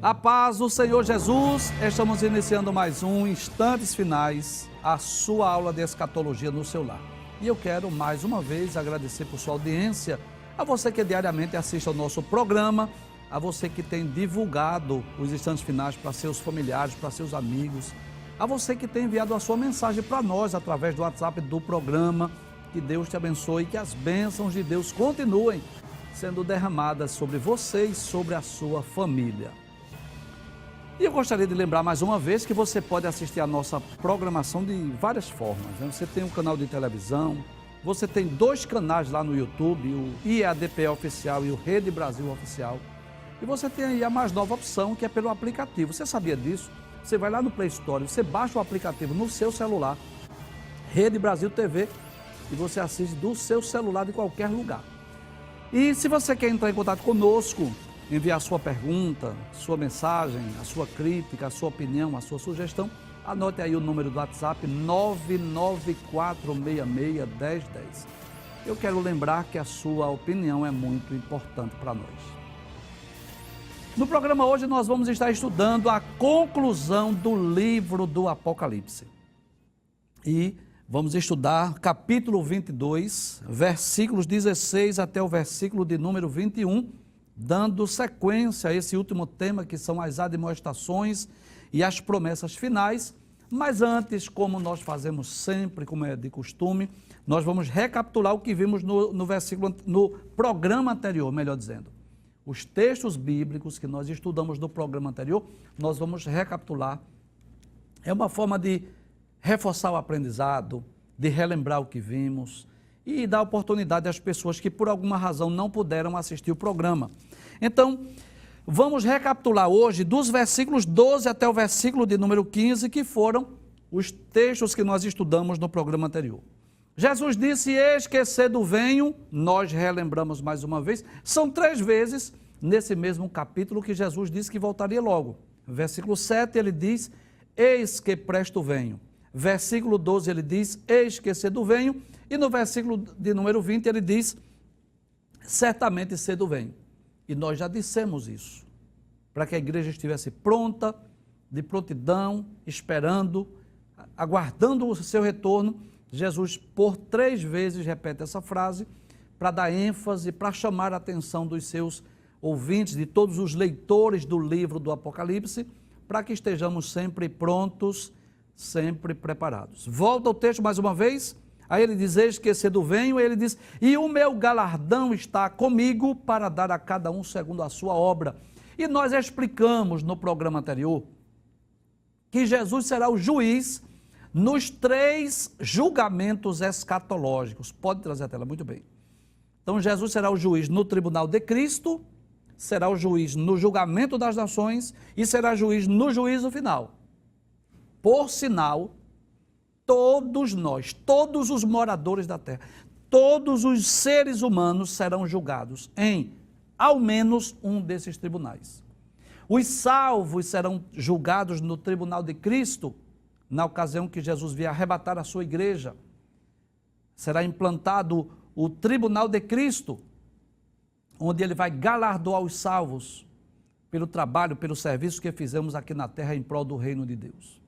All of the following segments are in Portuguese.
A paz do Senhor Jesus, estamos iniciando mais um Instantes Finais, a sua aula de escatologia no seu lar. E eu quero mais uma vez agradecer por sua audiência, a você que diariamente assiste ao nosso programa, a você que tem divulgado os Instantes Finais para seus familiares, para seus amigos, a você que tem enviado a sua mensagem para nós através do WhatsApp do programa. Que Deus te abençoe e que as bênçãos de Deus continuem sendo derramadas sobre você e sobre a sua família. E eu gostaria de lembrar mais uma vez que você pode assistir a nossa programação de várias formas, né? Você tem um canal de televisão, você tem dois canais lá no YouTube, o IADPE Oficial e o Rede Brasil Oficial. E você tem aí a mais nova opção, que é pelo aplicativo. Você sabia disso? Você vai lá no Play Store, você baixa o aplicativo no seu celular, Rede Brasil TV, e você assiste do seu celular de qualquer lugar. E se você quer entrar em contato conosco, enviar sua pergunta, sua mensagem, a sua crítica, a sua opinião, a sua sugestão, anote aí o número do WhatsApp 994661010. Eu quero lembrar que a sua opinião é muito importante para nós. No programa hoje nós vamos estar estudando a conclusão do livro do Apocalipse. E vamos estudar capítulo 22, versículos 16 até o versículo de número 21, dando sequência a esse último tema, que são as admoestações e as promessas finais. Mas antes, como nós fazemos sempre, como é de costume, nós vamos recapitular o que vimos no programa anterior, melhor dizendo. Os textos bíblicos que nós estudamos no programa anterior, nós vamos recapitular. É uma forma de reforçar o aprendizado, de relembrar o que vimos e dar oportunidade às pessoas que por alguma razão não puderam assistir o programa. Então, vamos recapitular hoje dos versículos 12 até o versículo de número 15, que foram os textos que nós estudamos no programa anterior. Jesus disse: eis que cedo venho, nós relembramos mais uma vez, são 3 vezes nesse mesmo capítulo que Jesus disse que voltaria logo. Versículo 7 ele diz: eis que presto venho. Versículo 12 ele diz: eis que cedo venho. E no versículo de número 20 ele diz: certamente cedo venho. E nós já dissemos isso, para que a igreja estivesse pronta, de prontidão, esperando, aguardando o seu retorno. Jesus por 3 vezes repete essa frase, para dar ênfase, para chamar a atenção dos seus ouvintes, de todos os leitores do livro do Apocalipse, para que estejamos sempre prontos, sempre preparados. Volta o texto mais uma vez, aí ele diz: eis que cedo venho, ele diz: e o meu galardão está comigo para dar a cada um segundo a sua obra. E nós explicamos no programa anterior que Jesus será o juiz nos 3 julgamentos escatológicos. Pode trazer a tela, muito bem. Então Jesus será o juiz no tribunal de Cristo, será o juiz no julgamento das nações e será juiz no juízo final. Por sinal, todos nós, todos os moradores da terra, todos os seres humanos serão julgados em ao menos um desses tribunais. Os salvos serão julgados no tribunal de Cristo, na ocasião que Jesus vier arrebatar a sua igreja. Será implantado o tribunal de Cristo, onde ele vai galardoar os salvos pelo trabalho, pelo serviço que fizemos aqui na terra em prol do reino de Deus.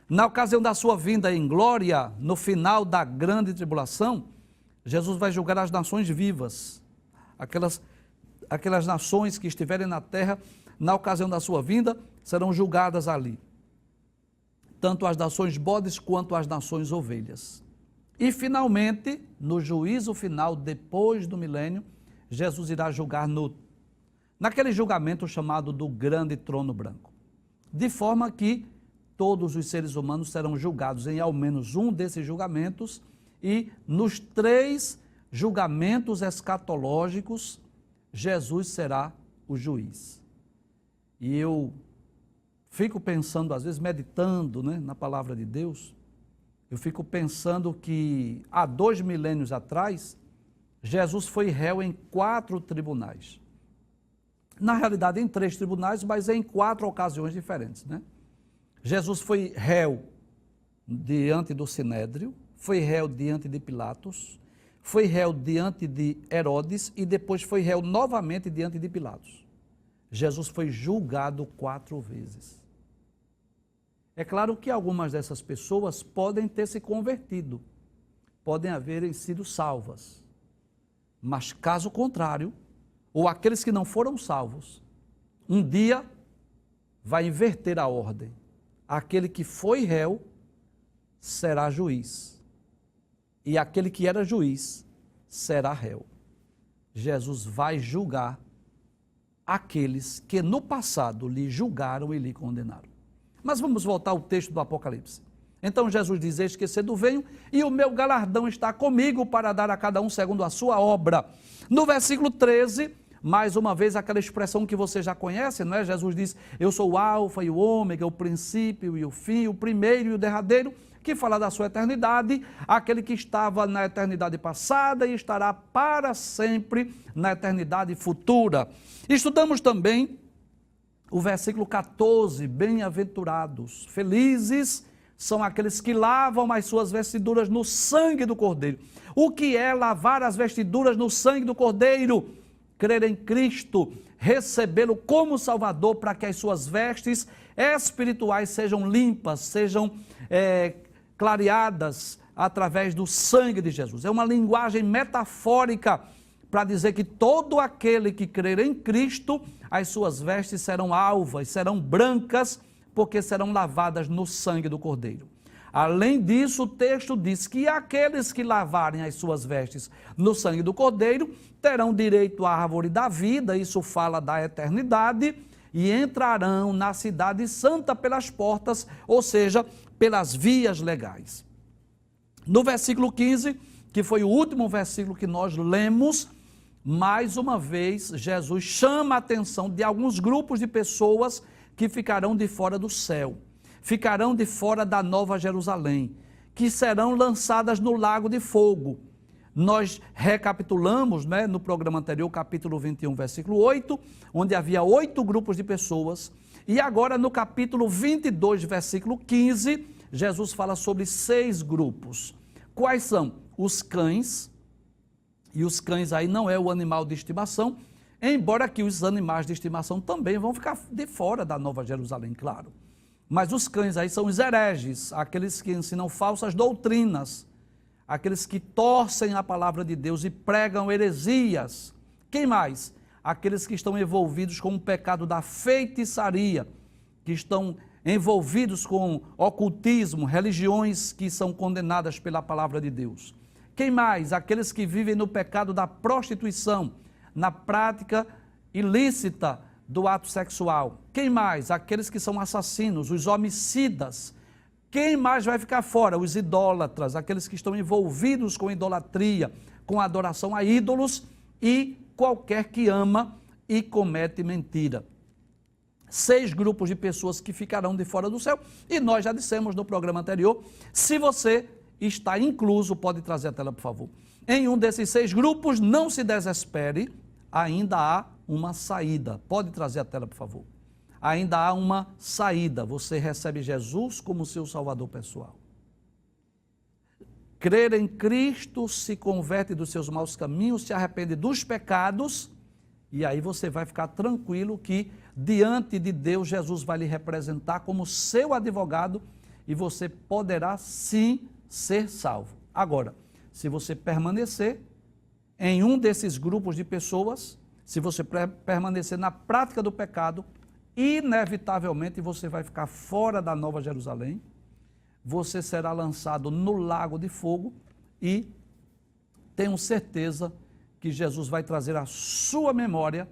Na ocasião da sua vinda em glória, no final da grande tribulação, Jesus vai julgar as nações vivas, aquelas nações que estiverem na terra, na ocasião da sua vinda, serão julgadas ali. Tanto as nações bodes quanto as nações ovelhas. E finalmente, no juízo final, depois do milênio, Jesus irá julgar naquele julgamento chamado do grande trono branco. De forma que todos os seres humanos serão julgados em ao menos um desses julgamentos, e nos 3 julgamentos escatológicos, Jesus será o juiz. E eu fico pensando, às vezes meditando, na palavra de Deus, eu fico pensando que há 2 milênios atrás, Jesus foi réu em 4 tribunais. Na realidade, em 3 tribunais, mas em 4 ocasiões diferentes, Jesus foi réu diante do Sinédrio, foi réu diante de Pilatos, foi réu diante de Herodes e depois foi réu novamente diante de Pilatos. Jesus foi julgado 4 vezes. É claro que algumas dessas pessoas podem ter se convertido, podem haverem sido salvas, mas caso contrário, ou aqueles que não foram salvos, um dia vai inverter a ordem. Aquele que foi réu será juiz, e aquele que era juiz será réu. Jesus vai julgar aqueles que no passado lhe julgaram e lhe condenaram. Mas vamos voltar ao texto do Apocalipse. Então Jesus diz: eis que cedo venho, e o meu galardão está comigo para dar a cada um segundo a sua obra. No versículo 13, mais uma vez aquela expressão que você já conhece, não é? Jesus diz: eu sou o alfa e o ômega, o princípio e o fim, o primeiro e o derradeiro, que fala da sua eternidade, aquele que estava na eternidade passada e estará para sempre na eternidade futura. Estudamos também o versículo 14, bem-aventurados, felizes são aqueles que lavam as suas vestiduras no sangue do Cordeiro. O que é lavar as vestiduras no sangue do Cordeiro? Crer em Cristo, recebê-lo como Salvador, para que as suas vestes espirituais sejam limpas, sejam clareadas através do sangue de Jesus. É uma linguagem metafórica para dizer que todo aquele que crer em Cristo, as suas vestes serão alvas, serão brancas, porque serão lavadas no sangue do Cordeiro. Além disso, o texto diz que aqueles que lavarem as suas vestes no sangue do Cordeiro terão direito à árvore da vida, isso fala da eternidade, e entrarão na cidade santa pelas portas, ou seja, pelas vias legais. No versículo 15, que foi o último versículo que nós lemos, mais uma vez Jesus chama a atenção de alguns grupos de pessoas que ficarão de fora do céu, ficarão de fora da Nova Jerusalém, que serão lançadas no lago de fogo. Nós recapitulamos, né, no programa anterior, capítulo 21, versículo 8, onde havia 8 grupos de pessoas, e agora no capítulo 22, versículo 15, Jesus fala sobre 6 grupos. Quais são? Os cães, e os cães aí não é o animal de estimação, embora que os animais de estimação também vão ficar de fora da Nova Jerusalém, claro. Mas os cães aí são os hereges, aqueles que ensinam falsas doutrinas, aqueles que torcem a palavra de Deus e pregam heresias. Quem mais? Aqueles que estão envolvidos com o pecado da feitiçaria, que estão envolvidos com ocultismo, religiões que são condenadas pela palavra de Deus. Quem mais? Aqueles que vivem no pecado da prostituição, na prática ilícita do ato sexual. Quem mais? Aqueles que são assassinos, os homicidas. Quem mais vai ficar fora? Os idólatras, aqueles que estão envolvidos com idolatria, com adoração a ídolos e qualquer que ama e comete mentira. 6 grupos de pessoas que ficarão de fora do céu, e nós já dissemos no programa anterior, se você está incluso, pode trazer a tela, por favor. Em um desses 6 grupos, não se desespere, ainda há uma saída. Pode trazer a tela, por favor. Ainda há uma saída. Você recebe Jesus como seu Salvador pessoal. Crer em Cristo, se converte dos seus maus caminhos, se arrepende dos pecados, e aí você vai ficar tranquilo que diante de Deus, Jesus vai lhe representar como seu advogado e você poderá sim ser salvo. Agora, se você permanecer em um desses grupos de pessoas, se você permanecer na prática do pecado, inevitavelmente você vai ficar fora da Nova Jerusalém, você será lançado no lago de fogo e tenho certeza que Jesus vai trazer à sua memória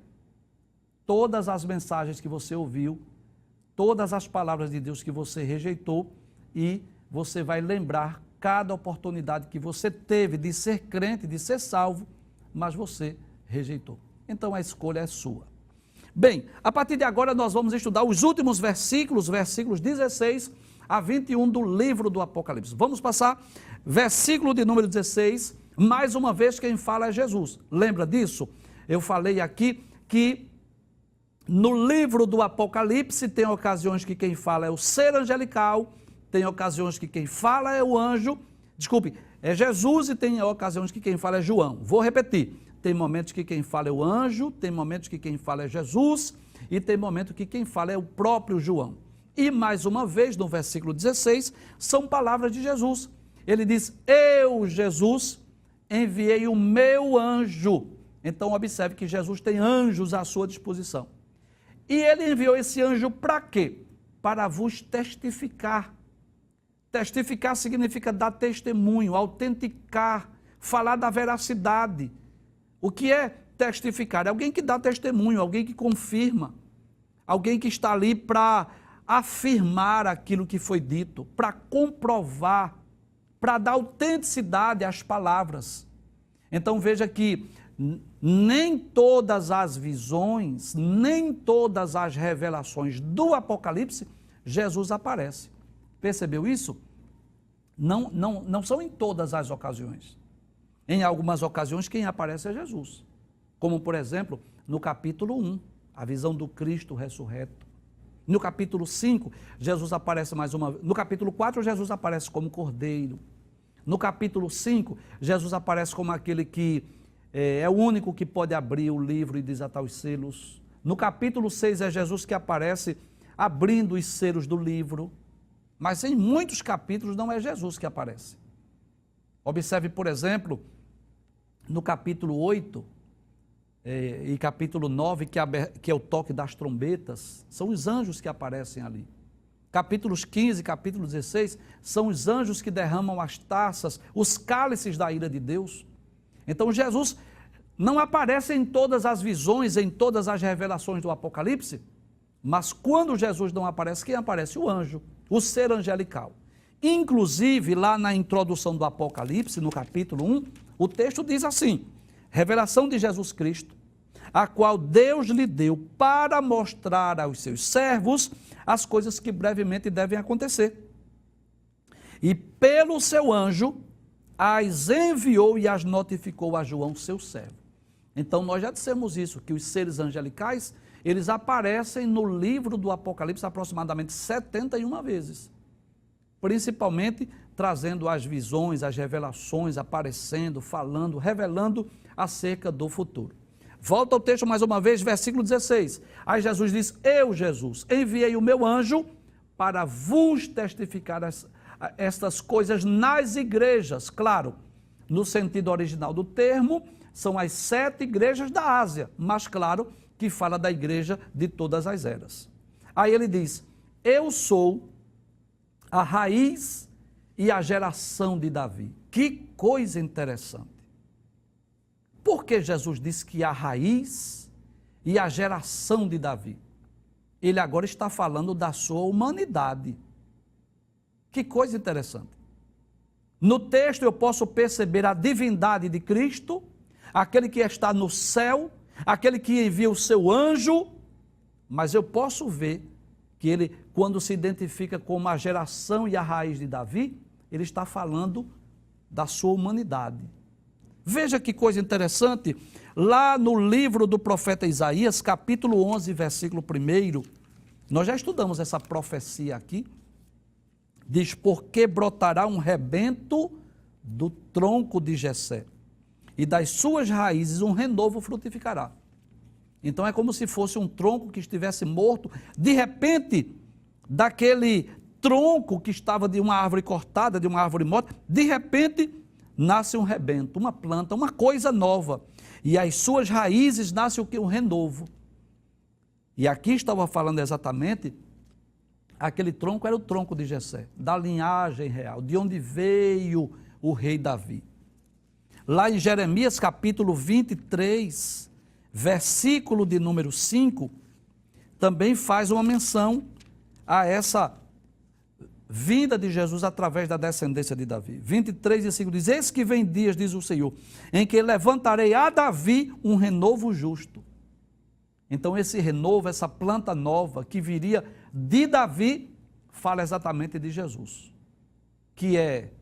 todas as mensagens que você ouviu, todas as palavras de Deus que você rejeitou e você vai lembrar cada oportunidade que você teve de ser crente, de ser salvo, mas você rejeitou. Então a escolha é sua. Bem, a partir de agora nós vamos estudar os últimos versículos, versículos 16 a 21 do livro do Apocalipse. Vamos passar versículo de número 16, mais uma vez quem fala é Jesus. Lembra disso? Eu falei aqui que no livro do Apocalipse tem ocasiões que quem fala é o ser angelical, tem ocasiões que quem fala é o anjo, é Jesus, e tem ocasiões que quem fala é João. Vou repetir, tem momentos que quem fala é o anjo, tem momentos que quem fala é Jesus, e tem momento que quem fala é o próprio João. E mais uma vez, no versículo 16, são palavras de Jesus. Ele diz: eu, Jesus, enviei o meu anjo. Então observe que Jesus tem anjos à sua disposição. E ele enviou esse anjo para quê? Para vos testificar. Testificar significa dar testemunho, autenticar, falar da veracidade. O que é testificar? É alguém que dá testemunho, alguém que confirma, alguém que está ali para afirmar aquilo que foi dito, para comprovar, para dar autenticidade às palavras. Então veja que nem todas as visões, nem todas as revelações do Apocalipse, Jesus aparece. Percebeu isso? Não são em todas as ocasiões. Em algumas ocasiões quem aparece é Jesus. Como por exemplo, no capítulo 1, a visão do Cristo ressurreto. No capítulo 5, Jesus aparece mais uma vez. No capítulo 4, Jesus aparece como cordeiro. No capítulo 5, Jesus aparece como aquele que é o único que pode abrir o livro e desatar os selos. No capítulo 6 é Jesus que aparece abrindo os selos do livro. Mas em muitos capítulos não é Jesus que aparece. Observe, por exemplo, no capítulo 8 e capítulo 9, que é o toque das trombetas, são os anjos que aparecem ali. Capítulos 15 e capítulo 16 são os anjos que derramam as taças, os cálices da ira de Deus. Então Jesus não aparece em todas as visões, em todas as revelações do Apocalipse, mas quando Jesus não aparece, quem aparece? O anjo, o ser angelical. Inclusive, lá na introdução do Apocalipse, no capítulo 1, o texto diz assim: revelação de Jesus Cristo, a qual Deus lhe deu para mostrar aos seus servos as coisas que brevemente devem acontecer. E pelo seu anjo as enviou e as notificou a João, seu servo. Então nós já dissemos isso, que os seres angelicais, eles aparecem no livro do Apocalipse aproximadamente 71 vezes. Principalmente trazendo as visões, as revelações, aparecendo, falando, revelando acerca do futuro. Volta ao texto mais uma vez, versículo 16. Aí Jesus diz: eu, Jesus, enviei o meu anjo para vos testificar estas coisas nas igrejas. Claro, no sentido original do termo, são as 7 igrejas da Ásia, mas claro que fala da igreja de todas as eras. Aí ele diz: eu sou a raiz e a geração de Davi. Que coisa interessante. Por que Jesus disse que a raiz e a geração de Davi? Ele agora está falando da sua humanidade. Que coisa interessante. No texto eu posso perceber a divindade de Cristo, aquele que está no céu, aquele que envia o seu anjo, mas eu posso ver que ele, quando se identifica como a geração e a raiz de Davi, ele está falando da sua humanidade. Veja que coisa interessante, lá no livro do profeta Isaías, capítulo 11, versículo 1, nós já estudamos essa profecia aqui, diz: porque brotará um rebento do tronco de Jessé, e das suas raízes um renovo frutificará. Então é como se fosse um tronco que estivesse morto, de repente, daquele tronco que estava de uma árvore cortada, de uma árvore morta, de repente nasce um rebento, uma planta, uma coisa nova, e as suas raízes nasce o que? Um renovo. E aqui estava falando exatamente, aquele tronco era o tronco de Jessé, da linhagem real, de onde veio o rei Davi. Lá em Jeremias capítulo 23, versículo de número 5, também faz uma menção a essa vinda de Jesus através da descendência de Davi. 23 e 5 diz: eis que vem dias, diz o Senhor, em que levantarei a Davi um renovo justo. Então esse renovo, essa planta nova que viria de Davi, fala exatamente de Jesus, que é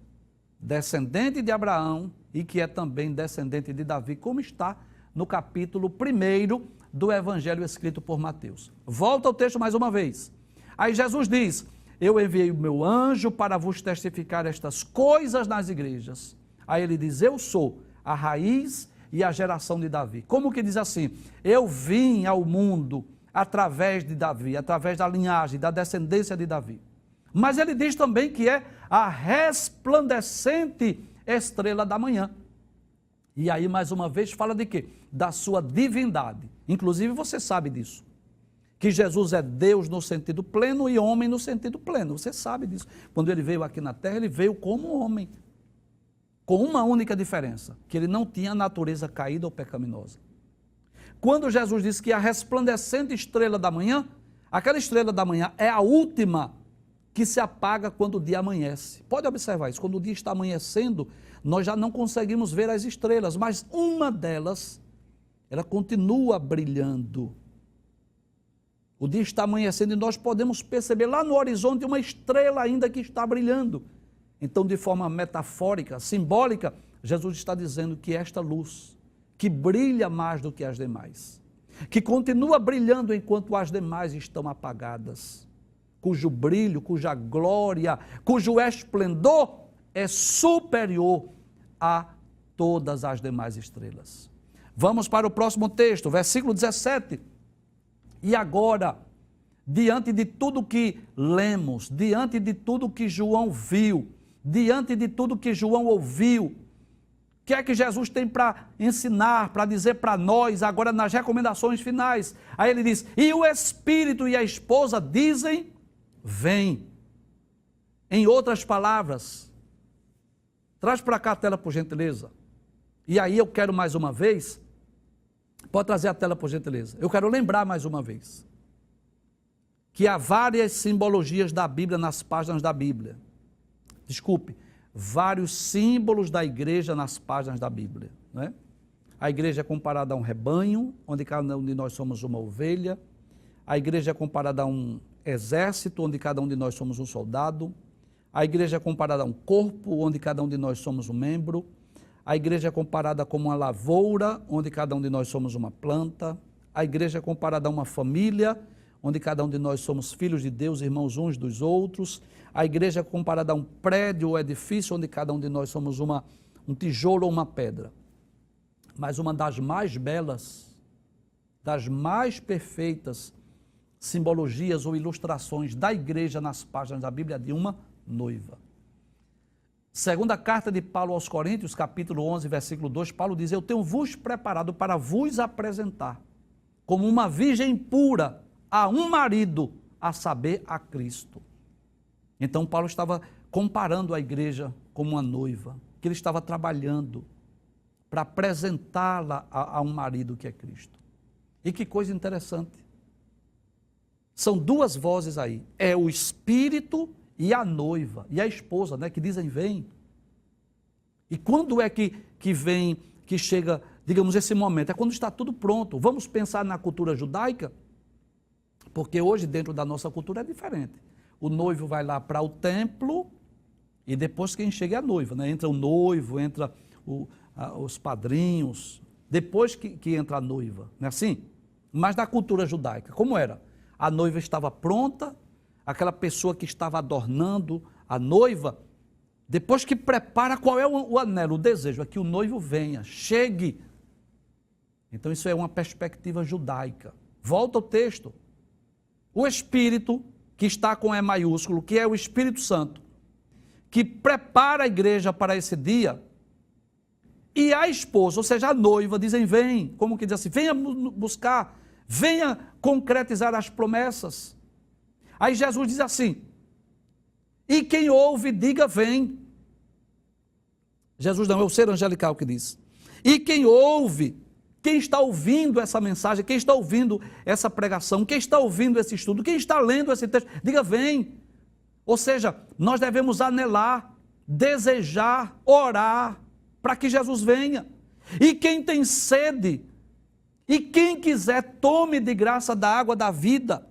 descendente de Abraão e que é também descendente de Davi, como está no capítulo 1 do Evangelho escrito por Mateus. Volta ao texto mais uma vez. Aí Jesus diz: eu enviei o meu anjo para vos testificar estas coisas nas igrejas. Aí ele diz: eu sou a raiz e a geração de Davi. Como que diz assim? Eu vim ao mundo através de Davi, através da linhagem, da descendência de Davi. Mas ele diz também que é a resplandecente estrela da manhã. E aí, mais uma vez, fala de quê? Da sua divindade. Inclusive, você sabe disso. Que Jesus é Deus no sentido pleno e homem no sentido pleno. Você sabe disso. Quando ele veio aqui na terra, ele veio como homem. Com uma única diferença, que ele não tinha natureza caída ou pecaminosa. Quando Jesus disse que a resplandecente estrela da manhã, aquela estrela da manhã é a última que se apaga quando o dia amanhece. Pode observar isso, quando o dia está amanhecendo, nós já não conseguimos ver as estrelas, mas uma delas, ela continua brilhando. O dia está amanhecendo e nós podemos perceber lá no horizonte uma estrela ainda que está brilhando. Então, de forma metafórica, simbólica, Jesus está dizendo que esta luz, que brilha mais do que as demais, que continua brilhando enquanto as demais estão apagadas, cujo brilho, cuja glória, cujo esplendor é superior a todas as demais estrelas. Vamos para o próximo texto, versículo 17. E agora, diante de tudo que lemos, diante de tudo que João viu, diante de tudo que João ouviu, o que é que Jesus tem para ensinar, para dizer para nós, agora nas recomendações finais? Aí ele diz, e o Espírito e a esposa dizem, vem. Em outras palavras, traz para cá a tela por gentileza. E aí eu quero mais uma vez, pode trazer a tela por gentileza, eu quero lembrar mais uma vez, que há várias simbologias da Bíblia nas páginas da Bíblia. Desculpe, vários símbolos da igreja nas páginas da Bíblia, né? A igreja é comparada a um rebanho, onde cada um de nós somos uma ovelha. A igreja é comparada a um exército, onde cada um de nós somos um soldado. A igreja é comparada a um corpo, onde cada um de nós somos um membro. A igreja é comparada como uma lavoura, onde cada um de nós somos uma planta. A igreja é comparada a uma família, onde cada um de nós somos filhos de Deus, irmãos uns dos outros. A igreja é comparada a um prédio ou edifício, onde cada um de nós somos um tijolo ou uma pedra. Mas uma das mais belas, das mais perfeitas simbologias ou ilustrações da igreja nas páginas da Bíblia é de uma noiva. Segunda carta de Paulo aos Coríntios, capítulo 11, versículo 2, Paulo diz, eu tenho vos preparado para vos apresentar como uma virgem pura a um marido, a saber, a Cristo. Então Paulo estava comparando a igreja como uma noiva, que ele estava trabalhando para apresentá-la a um marido que é Cristo. E que coisa interessante. São duas vozes aí, é o Espírito e a noiva, e a esposa, né, que dizem vem. E quando é que vem, que chega, digamos, esse momento? É quando está tudo pronto. Vamos pensar na cultura judaica? Porque hoje, dentro da nossa cultura, é diferente. O noivo vai lá para o templo e depois quem chega é a noiva, né? Entra o noivo, entra os padrinhos, depois que entra a noiva, não é assim? Mas na cultura judaica, como era? A noiva estava pronta, aquela pessoa que estava adornando a noiva, depois que prepara, qual é o anelo, o desejo? É que o noivo venha, chegue. Então isso é uma perspectiva judaica. Volta ao texto. O Espírito, que está com E maiúsculo, que é o Espírito Santo, que prepara a igreja para esse dia, e a esposa, ou seja, a noiva, dizem vem, como que diz assim, venha buscar, venha concretizar as promessas. Aí Jesus diz assim, e quem ouve, diga vem. Jesus não, é o ser angelical que diz. E quem ouve, quem está ouvindo essa mensagem, quem está ouvindo essa pregação, quem está ouvindo esse estudo, quem está lendo esse texto, diga vem. Ou seja, nós devemos anelar, desejar, orar, para que Jesus venha. E quem tem sede, e quem quiser, tome de graça da água da vida.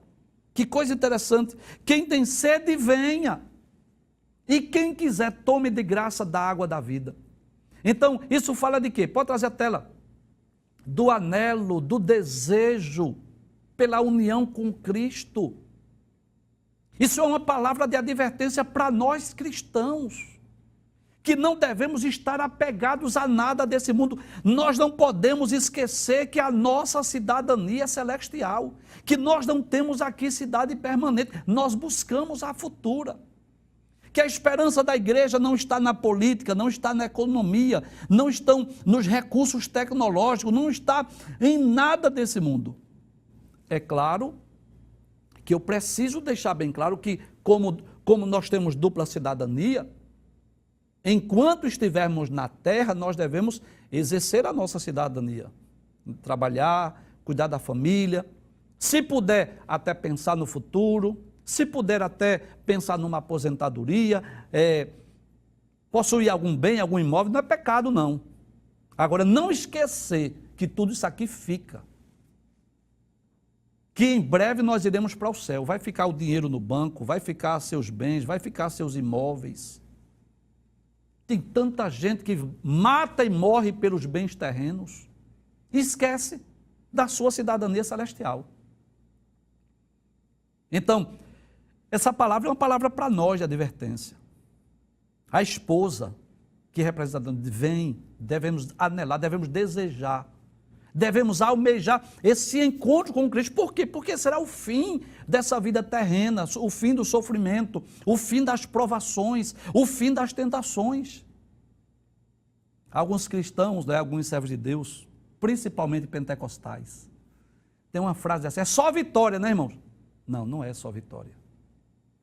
Que coisa interessante. Quem tem sede, venha. E quem quiser, tome de graça da água da vida. Então, isso fala de quê? Pode trazer a tela. Do anelo, do desejo pela união com Cristo. Isso é uma palavra de advertência para nós cristãos, que não devemos estar apegados a nada desse mundo. Nós não podemos esquecer que a nossa cidadania é celestial, que nós não temos aqui cidade permanente, nós buscamos a futura. Que a esperança da igreja não está na política, não está na economia, não estão nos recursos tecnológicos, não está em nada desse mundo. É claro que eu preciso deixar bem claro que, como nós temos dupla cidadania, enquanto estivermos na terra, nós devemos exercer a nossa cidadania, trabalhar, cuidar da família, se puder até pensar no futuro, se puder até pensar numa aposentadoria, possuir algum bem, algum imóvel, não é pecado não. Agora, não esquecer que tudo isso aqui fica. Que em breve nós iremos para o céu, vai ficar o dinheiro no banco, vai ficar seus bens, vai ficar seus imóveis. Tem tanta gente que mata e morre pelos bens terrenos e esquece da sua cidadania celestial. Então, essa palavra é uma palavra para nós de advertência. A esposa que representa, vem, devemos anelar, devemos desejar, devemos almejar esse encontro com Cristo. Por quê? Porque será o fim dessa vida terrena, o fim do sofrimento, o fim das provações, o fim das tentações. Alguns cristãos, alguns servos de Deus, principalmente pentecostais, tem uma frase assim, é só vitória, né, irmãos? Não, não é só vitória.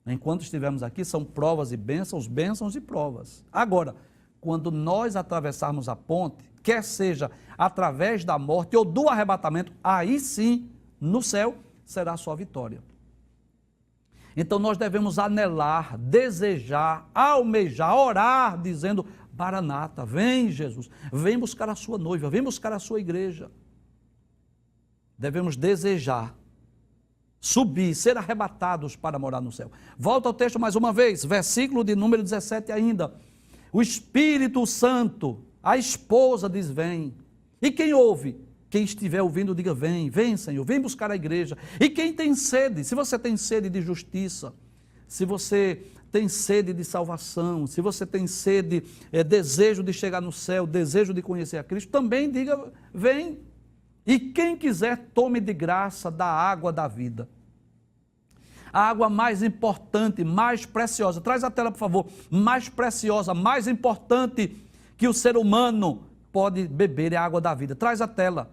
Enquanto estivermos aqui, são provas e bênçãos, bênçãos e provas. Agora, quando nós atravessarmos a ponte, quer seja através da morte ou do arrebatamento, aí sim, no céu, será só vitória. Então nós devemos anelar, desejar, almejar, orar, dizendo, Maranata, vem Jesus, vem buscar a sua noiva, vem buscar a sua igreja. Devemos desejar, subir, ser arrebatados para morar no céu. Volta ao texto mais uma vez, versículo de número 17 ainda. O Espírito Santo, a esposa diz, vem. E quem ouve? Quem estiver ouvindo, diga, vem, vem Senhor, vem buscar a igreja. E quem tem sede, se você tem sede de justiça, se você tem sede de salvação, se você tem sede, desejo de chegar no céu, desejo de conhecer a Cristo, também diga, vem. E quem quiser, tome de graça da água da vida. A água mais importante, mais preciosa, traz a tela por favor, mais preciosa, mais importante que o ser humano pode beber é a água da vida. Traz a tela,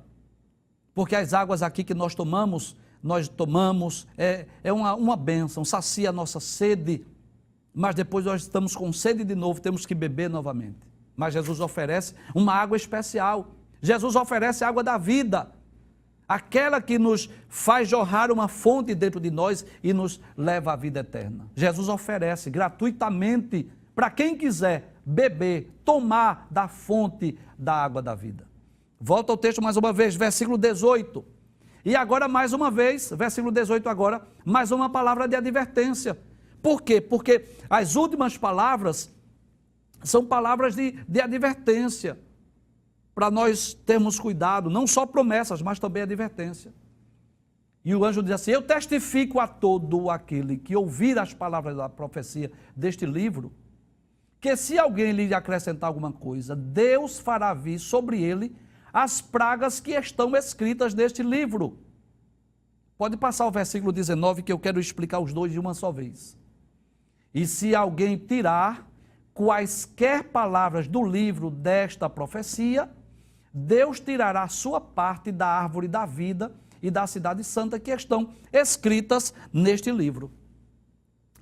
porque as águas aqui que nós tomamos, é uma bênção, sacia a nossa sede, mas depois nós estamos com sede de novo, temos que beber novamente. Mas Jesus oferece uma água especial, Jesus oferece a água da vida, aquela que nos faz jorrar uma fonte dentro de nós e nos leva à vida eterna. Jesus oferece gratuitamente para quem quiser beber, tomar da fonte da água da vida. Volta ao texto mais uma vez, versículo 18. E agora mais uma vez, versículo 18 agora, mais uma palavra de advertência. Por quê? Porque as últimas palavras são palavras de advertência, para nós termos cuidado, não só promessas, mas também advertência. E o anjo diz assim, eu testifico a todo aquele que ouvir as palavras da profecia deste livro, que se alguém lhe acrescentar alguma coisa, Deus fará vir sobre ele as pragas que estão escritas neste livro. Pode passar o versículo 19, que eu quero explicar os dois de uma só vez. E se alguém tirar quaisquer palavras do livro desta profecia, Deus tirará a sua parte da árvore da vida e da cidade santa que estão escritas neste livro.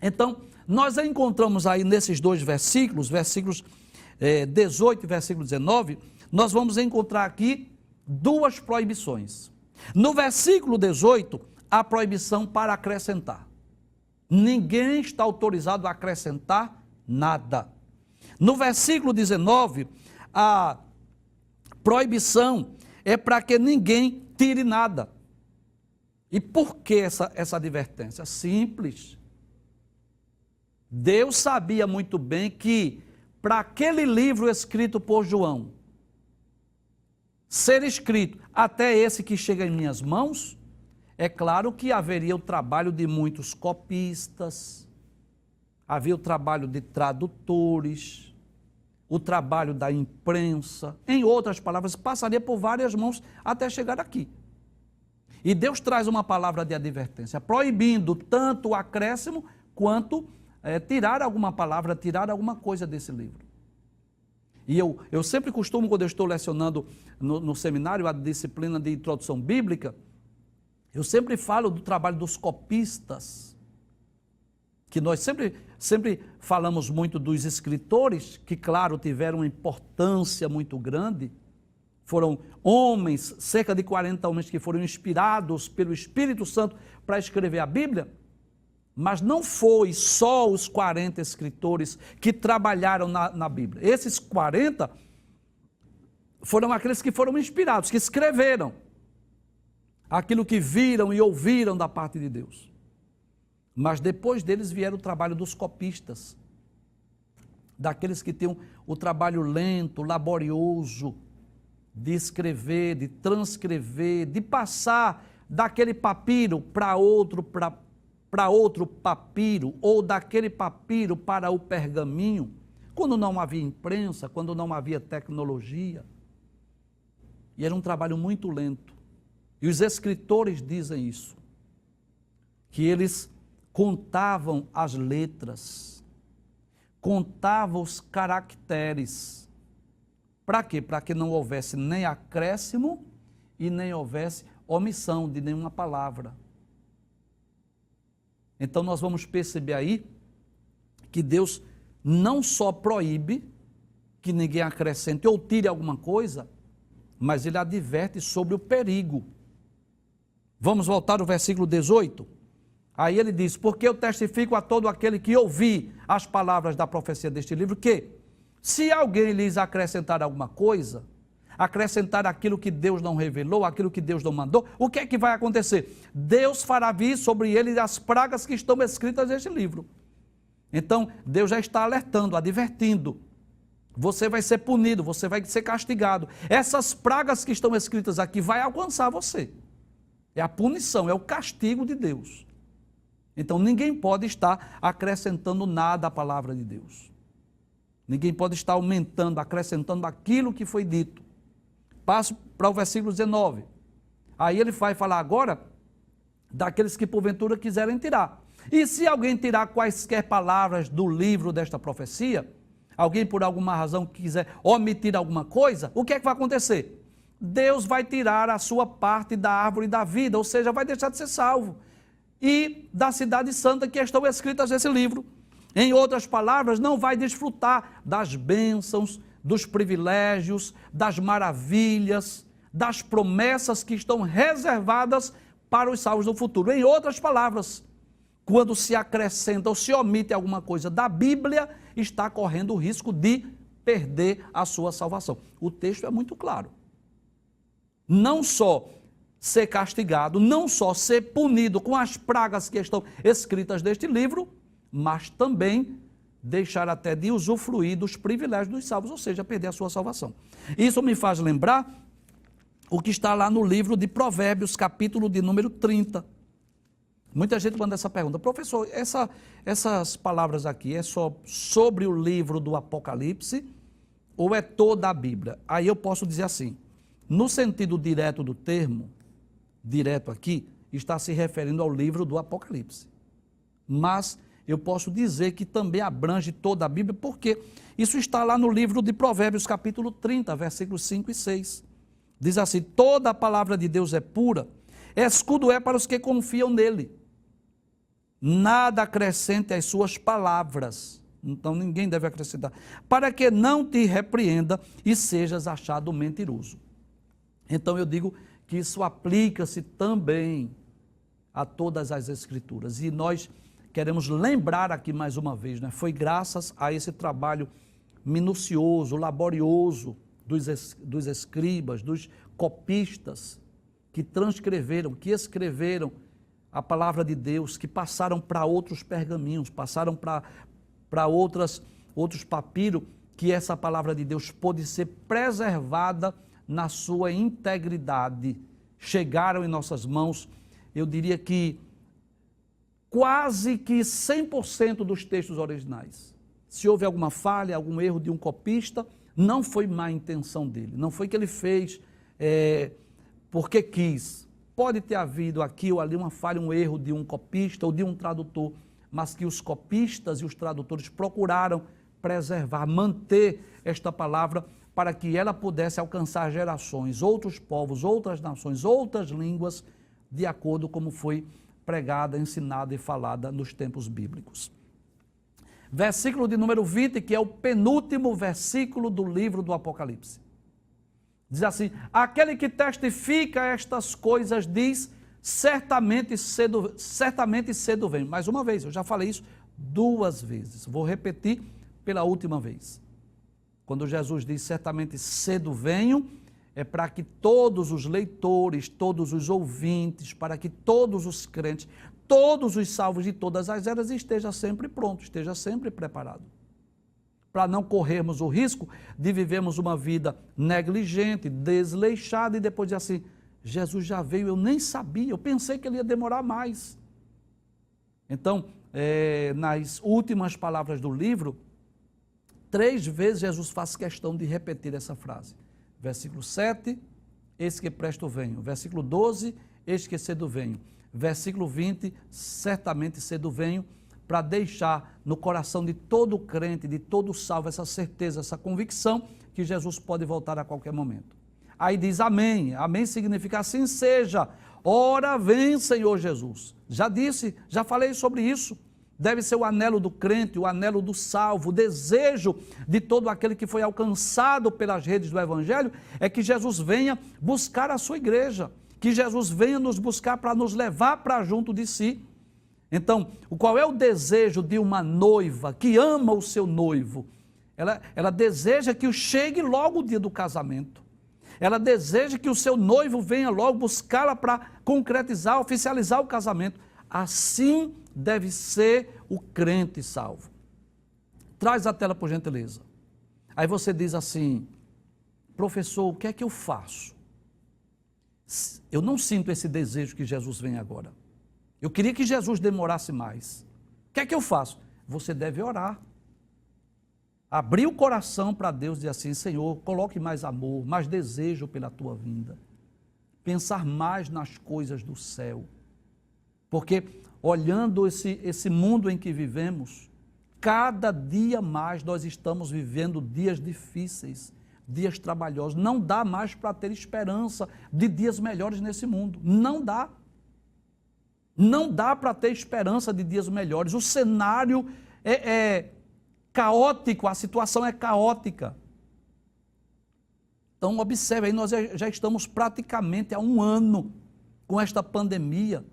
Então, nós encontramos aí nesses dois versículos, 18 e versículo 19, nós vamos encontrar aqui duas proibições. No versículo 18, a proibição para acrescentar. Ninguém está autorizado a acrescentar nada. No versículo 19, a proibição é para que ninguém tire nada. E por que essa advertência? Simples. Deus sabia muito bem que para aquele livro escrito por João ser escrito até esse que chega em minhas mãos, é claro que haveria o trabalho de muitos copistas, havia o trabalho de tradutores, o trabalho da imprensa, em outras palavras, passaria por várias mãos até chegar aqui. E Deus traz uma palavra de advertência, proibindo tanto o acréscimo quanto tirar alguma palavra, tirar alguma coisa desse livro. E eu sempre costumo, quando eu estou lecionando no seminário, a disciplina de introdução bíblica, eu sempre falo do trabalho dos copistas, que nós sempre falamos muito dos escritores, que claro, tiveram uma importância muito grande, foram homens, cerca de 40 homens que foram inspirados pelo Espírito Santo para escrever a Bíblia, mas não foi só os 40 escritores que trabalharam na Bíblia. Esses 40 foram aqueles que foram inspirados, que escreveram aquilo que viram e ouviram da parte de Deus. Mas depois deles vieram o trabalho dos copistas, daqueles que tinham o trabalho lento, laborioso, de escrever, de transcrever, de passar daquele papiro para outro papiro, ou daquele papiro para o pergaminho, quando não havia imprensa, quando não havia tecnologia. E era um trabalho muito lento. E os escritores dizem isso, que eles contavam as letras, contavam os caracteres. Para quê? Para que não houvesse nem acréscimo e nem houvesse omissão de nenhuma palavra. Então nós vamos perceber aí que Deus não só proíbe que ninguém acrescente ou tire alguma coisa, mas Ele adverte sobre o perigo. Vamos voltar ao versículo 18? Aí ele diz: porque eu testifico a todo aquele que ouvir as palavras da profecia deste livro, que se alguém lhes acrescentar alguma coisa, acrescentar aquilo que Deus não revelou, aquilo que Deus não mandou, o que é que vai acontecer? Deus fará vir sobre ele as pragas que estão escritas neste livro. Então, Deus já está alertando, advertindo. Você vai ser punido, você vai ser castigado. Essas pragas que estão escritas aqui vai alcançar você. É a punição, é o castigo de Deus. Então, ninguém pode estar acrescentando nada à palavra de Deus. Ninguém pode estar aumentando, acrescentando aquilo que foi dito. Passo para o versículo 19. Aí ele vai falar agora daqueles que porventura quiserem tirar. E se alguém tirar quaisquer palavras do livro desta profecia, alguém por alguma razão quiser omitir alguma coisa, o que é que vai acontecer? Deus vai tirar a sua parte da árvore da vida, ou seja, vai deixar de ser salvo. E da cidade santa que estão escritas nesse livro. Em outras palavras, não vai desfrutar das bênçãos, dos privilégios, das maravilhas, das promessas que estão reservadas para os salvos do futuro. Em outras palavras, quando se acrescenta ou se omite alguma coisa da Bíblia, está correndo o risco de perder a sua salvação. O texto é muito claro. Não só ser castigado, não só ser punido com as pragas que estão escritas neste livro, mas também deixar até de usufruir dos privilégios dos salvos, ou seja, perder a sua salvação. Isso me faz lembrar o que está lá no livro de Provérbios, capítulo de número 30. Muita gente manda essa pergunta: professor, essas palavras aqui é só sobre o livro do Apocalipse ou é toda a Bíblia? Aí eu posso dizer assim, no sentido direto do termo, direto aqui, está se referindo ao livro do Apocalipse. Mas eu posso dizer que também abrange toda a Bíblia, porque isso está lá no livro de Provérbios, capítulo 30, versículos 5 e 6. Diz assim: toda a palavra de Deus é pura, escudo é para os que confiam nele. Nada acrescente às suas palavras. Então ninguém deve acrescentar. Para que não te repreenda e sejas achado mentiroso. Então eu digo que isso aplica-se também a todas as Escrituras. E nós queremos lembrar aqui mais uma vez, né? Foi graças a esse trabalho minucioso, laborioso dos escribas, dos copistas, que transcreveram, que escreveram a palavra de Deus, que passaram para outros pergaminhos, passaram para outros papiros, que essa palavra de Deus pôde ser preservada na sua integridade. Chegaram em nossas mãos, eu diria que quase que 100% dos textos originais. Se houve alguma falha, algum erro de um copista, não foi má intenção dele, não foi que ele fez porque quis. Pode ter havido aqui ou ali uma falha, um erro de um copista ou de um tradutor, mas que os copistas e os tradutores procuraram preservar, manter esta palavra para que ela pudesse alcançar gerações, outros povos, outras nações, outras línguas, de acordo como foi pregada, ensinada e falada nos tempos bíblicos. Versículo de número 20, que é o penúltimo versículo do livro do Apocalipse. Diz assim: aquele que testifica estas coisas diz, certamente cedo vem. Mais uma vez, eu já falei isso 2 vezes, vou repetir pela última vez. Quando Jesus diz certamente cedo venho, é para que todos os leitores, todos os ouvintes, para que todos os crentes, todos os salvos de todas as eras esteja sempre pronto, esteja sempre preparado. Para não corrermos o risco de vivermos uma vida negligente, desleixada e depois dizer assim, Jesus já veio, eu nem sabia, eu pensei que ele ia demorar mais. Então, nas últimas palavras do livro, 3 vezes Jesus faz questão de repetir essa frase. Versículo 7, eis que presto venho. Versículo 12, eis que cedo venho. Versículo 20, certamente cedo venho, para deixar no coração de todo crente, de todo salvo, essa certeza, essa convicção que Jesus pode voltar a qualquer momento. Aí diz amém, amém significa assim seja, ora vem Senhor Jesus. Já disse, já falei sobre isso. Deve ser o anelo do crente, o anelo do salvo, o desejo de todo aquele que foi alcançado pelas redes do Evangelho, é que Jesus venha buscar a sua igreja, que Jesus venha nos buscar para nos levar para junto de si. Então, qual é o desejo de uma noiva que ama o seu noivo? Ela deseja que chegue logo o dia do casamento. Ela deseja que o seu noivo venha logo buscá-la para concretizar, oficializar o casamento. Assim deve ser o crente salvo. Traz a tela, por gentileza. Aí você diz assim, professor, o que é que eu faço? Eu não sinto esse desejo que Jesus venha agora. Eu queria que Jesus demorasse mais. O que é que eu faço? Você deve orar. Abrir o coração para Deus e dizer assim, Senhor, coloque mais amor, mais desejo pela tua vinda. Pensar mais nas coisas do céu. Porque olhando esse mundo em que vivemos, cada dia mais nós estamos vivendo dias difíceis, dias trabalhosos. Não dá mais para ter esperança de dias melhores nesse mundo. Não dá. Não dá para ter esperança de dias melhores. O cenário é caótico, a situação é caótica. Então observe aí, nós já estamos praticamente há 1 ano com esta pandemia.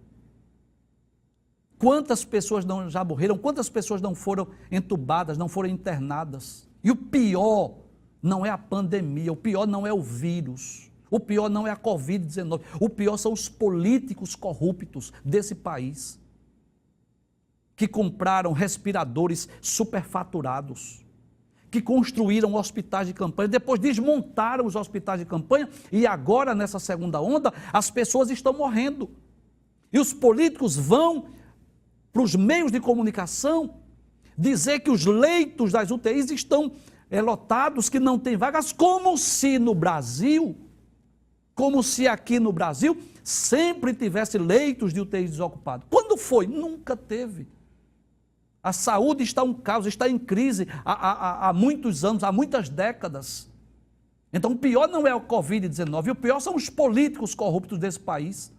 Quantas pessoas já morreram, quantas pessoas não foram entubadas, não foram internadas. E o pior não é a pandemia, o pior não é o vírus, o pior não é a Covid-19, o pior são os políticos corruptos desse país, que compraram respiradores superfaturados, que construíram hospitais de campanha, depois desmontaram os hospitais de campanha e agora, nessa segunda onda, as pessoas estão morrendo. E os políticos vão para os meios de comunicação dizer que os leitos das UTIs estão lotados, que não tem vagas, como se aqui no Brasil sempre tivesse leitos de UTIs desocupados. Quando foi? Nunca teve. A saúde está um caos, está em crise há muitos anos, há muitas décadas. Então o pior não é o Covid-19, o pior são os políticos corruptos desse país,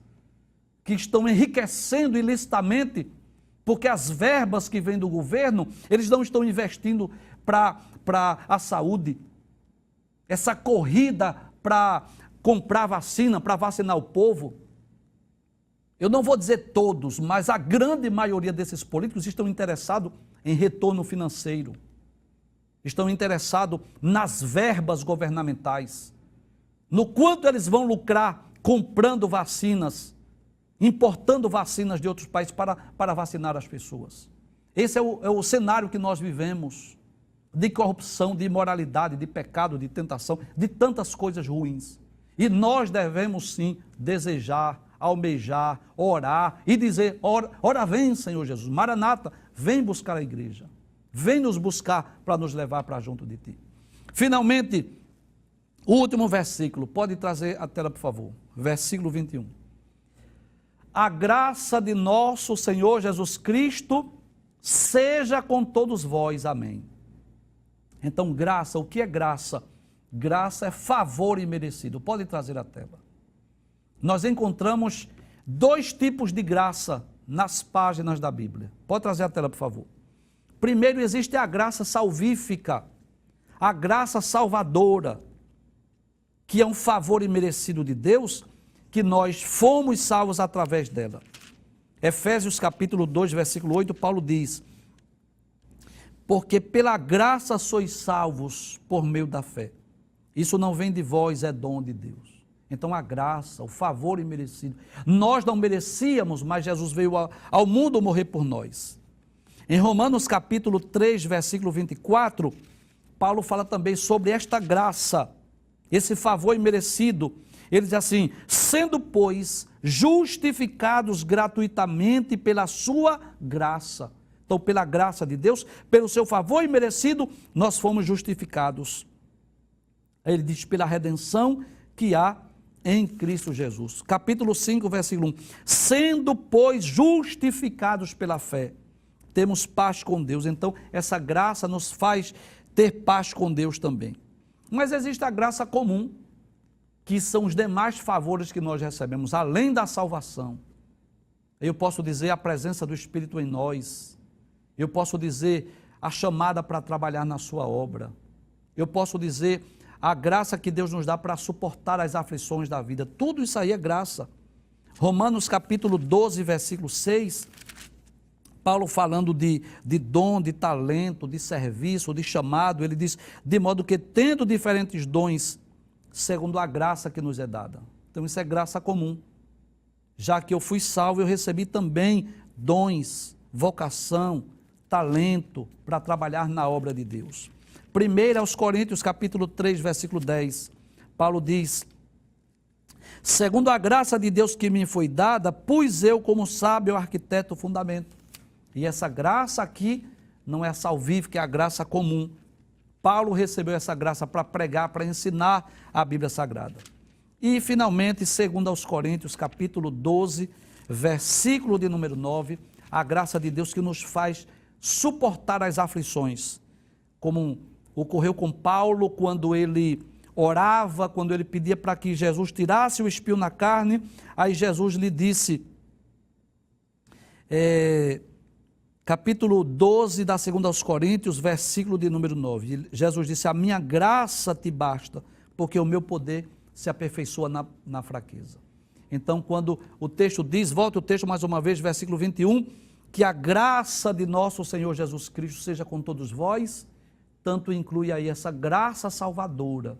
que estão enriquecendo ilicitamente, porque as verbas que vêm do governo, eles não estão investindo para a saúde. Essa corrida para comprar vacina, para vacinar o povo. Eu não vou dizer todos, mas a grande maioria desses políticos estão interessados em retorno financeiro. Estão interessados nas verbas governamentais. No quanto eles vão lucrar comprando vacinas, importando vacinas de outros países para vacinar as pessoas. Esse é o cenário que nós vivemos, de corrupção, de imoralidade, de pecado, de tentação, de tantas coisas ruins. E nós devemos sim desejar, almejar, orar e dizer, ora vem Senhor Jesus, Maranata, vem buscar a igreja. Vem nos buscar para nos levar para junto de ti. Finalmente, o último versículo, pode trazer a tela, por favor. Versículo 21. A graça de nosso Senhor Jesus Cristo seja com todos vós. Amém. Então, graça, o que é graça? Graça é favor imerecido. Pode trazer a tela. Nós encontramos dois tipos de graça nas páginas da Bíblia. Pode trazer a tela, por favor. Primeiro, existe a graça salvífica, a graça salvadora, que é um favor imerecido de Deus, que nós fomos salvos através dela. Efésios capítulo 2, versículo 8, Paulo diz: porque pela graça sois salvos por meio da fé. Isso não vem de vós, é dom de Deus. Então a graça, o favor imerecido. Nós não merecíamos, mas Jesus veio ao mundo morrer por nós. Em Romanos capítulo 3, versículo 24, Paulo fala também sobre esta graça, esse favor imerecido. Ele diz assim: sendo, pois, justificados gratuitamente pela sua graça. Então, pela graça de Deus, pelo seu favor imerecido, nós fomos justificados. Ele diz: pela redenção que há em Cristo Jesus. Capítulo 5, versículo 1. Sendo, pois, justificados pela fé, temos paz com Deus. Então, essa graça nos faz ter paz com Deus também. Mas existe a graça comum, que são os demais favores que nós recebemos, além da salvação. Eu posso dizer a presença do Espírito em nós. Eu posso dizer a chamada para trabalhar na sua obra. Eu posso dizer a graça que Deus nos dá para suportar as aflições da vida. Tudo isso aí é graça. Romanos capítulo 12, versículo 6, Paulo falando de dom, de talento, de serviço, de chamado, ele diz: de modo que tendo diferentes dons, segundo a graça que nos é dada. Então isso é graça comum. Já que eu fui salvo, eu recebi também dons, vocação, talento para trabalhar na obra de Deus. 1 aos Coríntios, capítulo 3, versículo 10, Paulo diz: segundo a graça de Deus que me foi dada, pus eu como sábio arquiteto o fundamento. E essa graça aqui não é a salvífica, é a graça comum. Paulo recebeu essa graça para pregar, para ensinar a Bíblia Sagrada. E finalmente, segundo aos Coríntios, capítulo 12, versículo de número 9, a graça de Deus que nos faz suportar as aflições, como ocorreu com Paulo quando ele orava, quando ele pedia para que Jesus tirasse o espinho na carne. Aí Jesus lhe disse, capítulo 12 da segunda aos Coríntios, versículo de número 9, Jesus disse: a minha graça te basta, porque o meu poder se aperfeiçoa na fraqueza. Então, quando o texto diz, volta o texto mais uma vez, versículo 21, que a graça de nosso Senhor Jesus Cristo seja com todos vós, tanto inclui aí essa graça salvadora,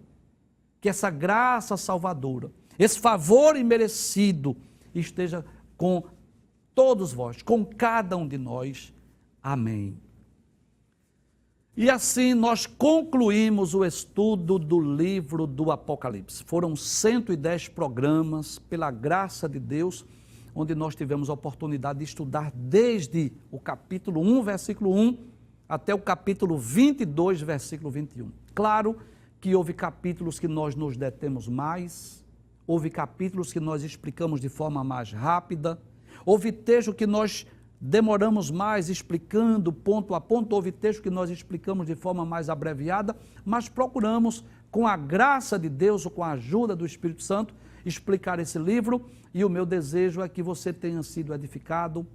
que essa graça salvadora, esse favor imerecido esteja com todos vós, com cada um de nós. Amém. E assim nós concluímos o estudo do livro do Apocalipse. Foram 110 programas, pela graça de Deus, onde nós tivemos a oportunidade de estudar desde o capítulo 1, versículo 1, até o capítulo 22, versículo 21. Claro que houve capítulos que nós nos detemos mais, houve capítulos que nós explicamos de forma mais rápida, houve texto que nós demoramos mais explicando ponto a ponto, houve texto que nós explicamos de forma mais abreviada, mas procuramos, com a graça de Deus, ou com a ajuda do Espírito Santo, explicar esse livro, e o meu desejo é que você tenha sido edificado,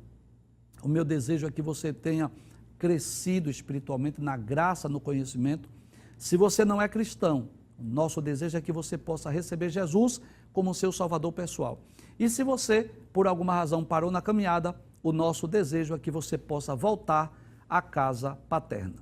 o meu desejo é que você tenha crescido espiritualmente na graça, no conhecimento. Se você não é cristão, o nosso desejo é que você possa receber Jesus como seu Salvador pessoal. E se você, por alguma razão, parou na caminhada, o nosso desejo é que você possa voltar à casa paterna.